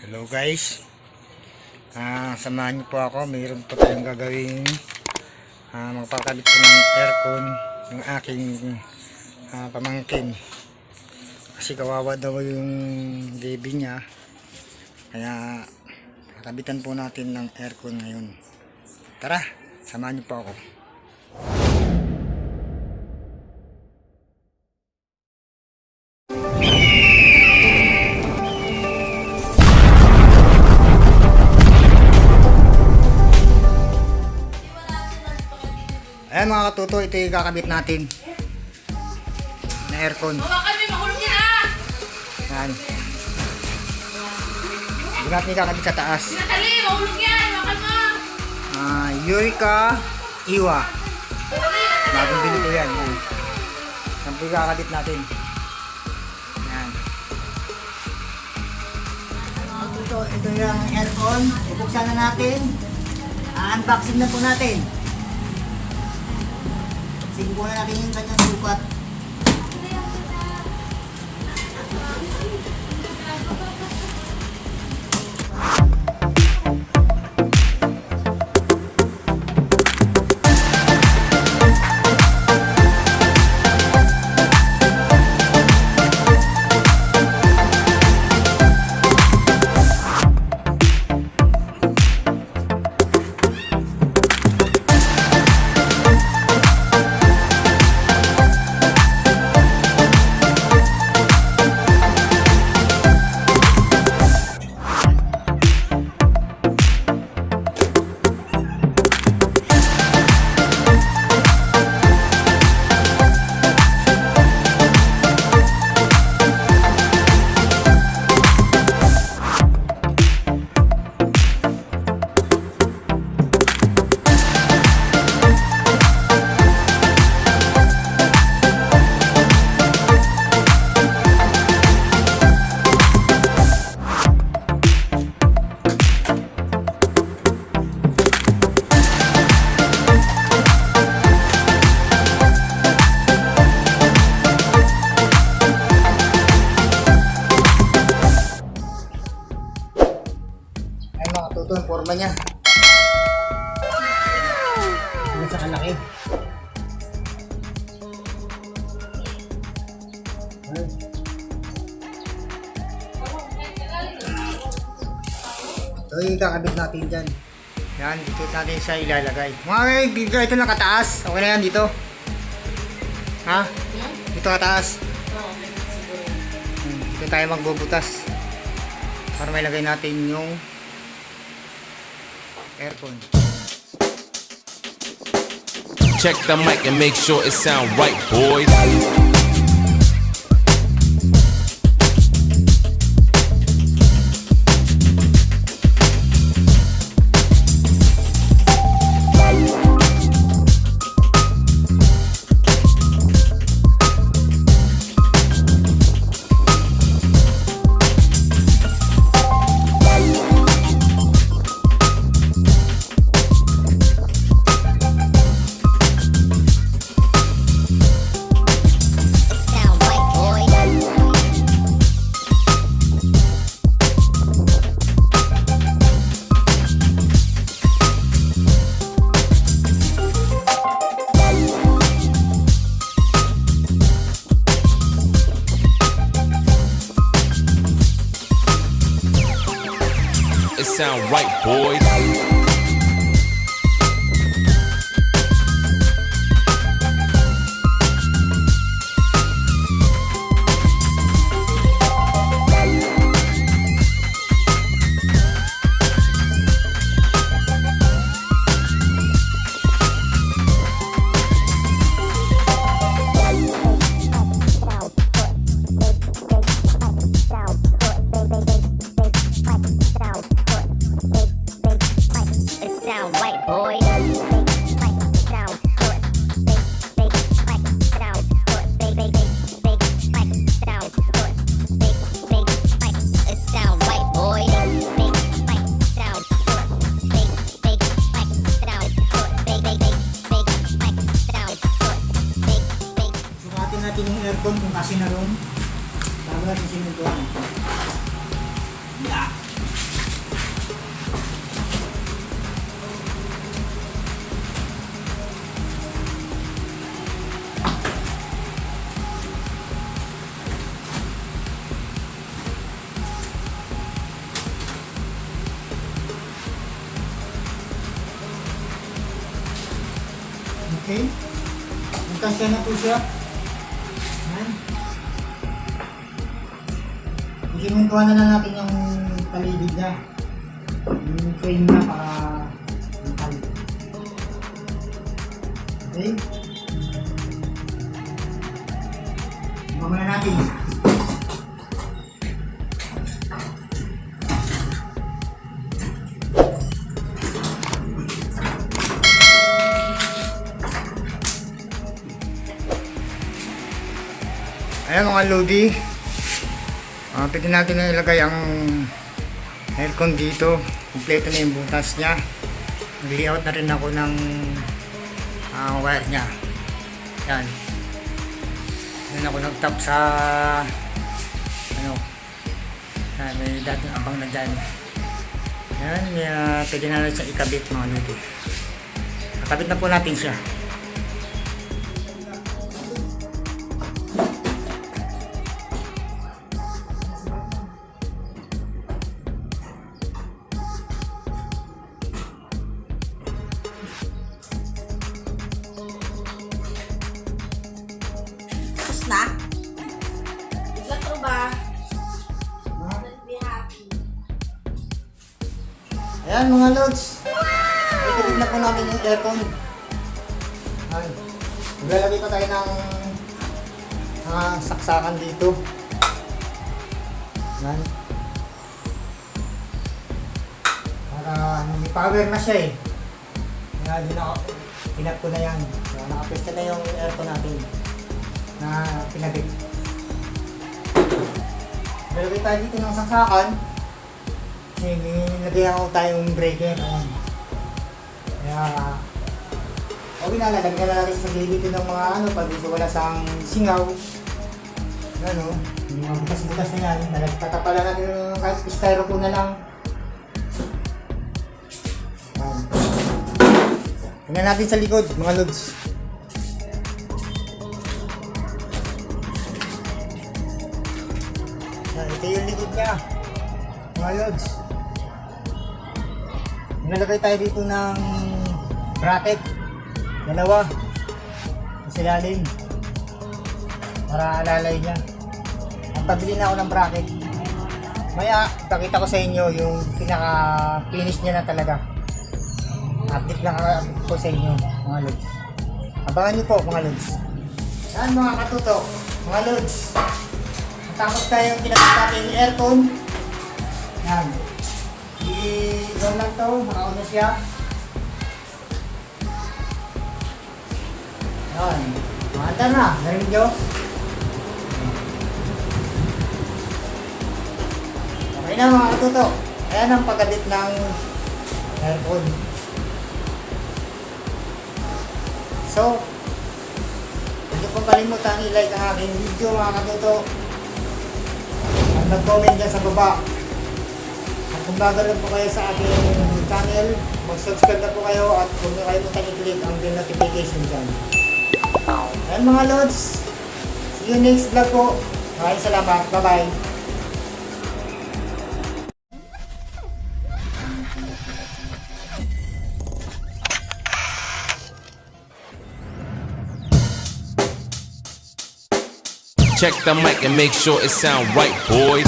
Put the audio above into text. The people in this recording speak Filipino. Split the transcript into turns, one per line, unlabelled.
Hello guys, samahan niyo po ako. Mayroon po tayong gagawin, magpapakabit ko ng aircon ng aking pamangkin kasi kawawa daw yung baby niya, kaya kakabitan po natin ng aircon ngayon. Tara, samahan niyo po ako. Ayan mga katuto, ito yung kakabit natin na aircon.
Hawakan mo, mahulog yan ah!
Ayan. Hindi natin yung kakabit sa taas.
Natali, mahulog yan! Hawakan mo!
EUREKA-0.6H. Bagong bili ko yan. Ayan. Yan po yung kakabit natin. Ayan. Mga katuto, ito yung aircon. Bubuksan na natin. Unboxing na po natin. Sige po na natin yung kanyang sukat. Ito ang forma niya. Ano sa kalaki? Ito yung kakabit natin dyan. Yan, dito natin siya ilalagay. Mga kaibigan, ito lang kataas. Okay na yan dito. Ha? Dito kataas. Dito tayo magbubutas. Para may lagay natin yung aircon.
Check the mic and make sure it sound right, boys. It sound right, boys.
aircon kung kasi na roon. Bago natin sinutuan. Yeah. Okay. Magkasya na po siya. Yan. Isimuntuhan na lang natin yung paligid niya. Yung frame niya para metal. Okay. Ibang na natin. Ayan mga lodi, pwede natin na ilagay ang aircon dito. Kompleto na yung butas nya. Nag-layout na rin ako ng wire nya. Yan. Yan ako nag-tap sa ano, yan, may dating abang na dyan. Yan, pwede na rin siya ikabit mga lodi. Nakabit na po natin siya.
Na? Bigla ko ba? Don't be happy.
Ayan mga lods. Ikabit na po namin yung aircon. Ayan. Maglalagay pa tayo ng saksakan dito. Ayan. Para may power na siya eh. Kaya din ako, pinat ko na yan. So, nakapista na yung aircon natin na pinabit. Lalagay tayo dito ng saksakan. Nilagay ako tayong breaker. Ayan. Kaya okay na, lalagyan na natin sa gilid dito ng mga ano, pag gusto wala sang singaw. Ano, yung mga butas-butas na yan. Tatapalan natin kahit styrofoam na lang. Ayan. Tingnan natin sa likod, mga lods. Ito yung likod niya, mga lods. Nalagay tayo dito ng bracket, dalawa, sa ilalim, para alalay niya. Ang pabili na ako ng bracket. Maya, pakita ko sa inyo yung pinaka-finish niya na talaga. Update lang ako sa inyo, mga lods. Abangan niyo po, mga lods. Yan mga katuto, mga lods. Tapos tayo yung kinabit natin yung aircon. Yan. I-down lang ito. Nakauna siya. Yan. Maanda na. Narinig nyo? Okay na mga katuto. Ayan ang pagkabit ng aircon. So, hindi po kalimutan i-like ang aking video mga katuto. Nag-comment dyan sa baba. At kung bago lang po kayo sa aking channel, mag-subscribe na po kayo at huwag na kayo i-click ang bell notification dyan. Ayan mga lods, see you next vlog po. Maraming salamat. Bye-bye.
Check the mic and make sure it sound right, boys.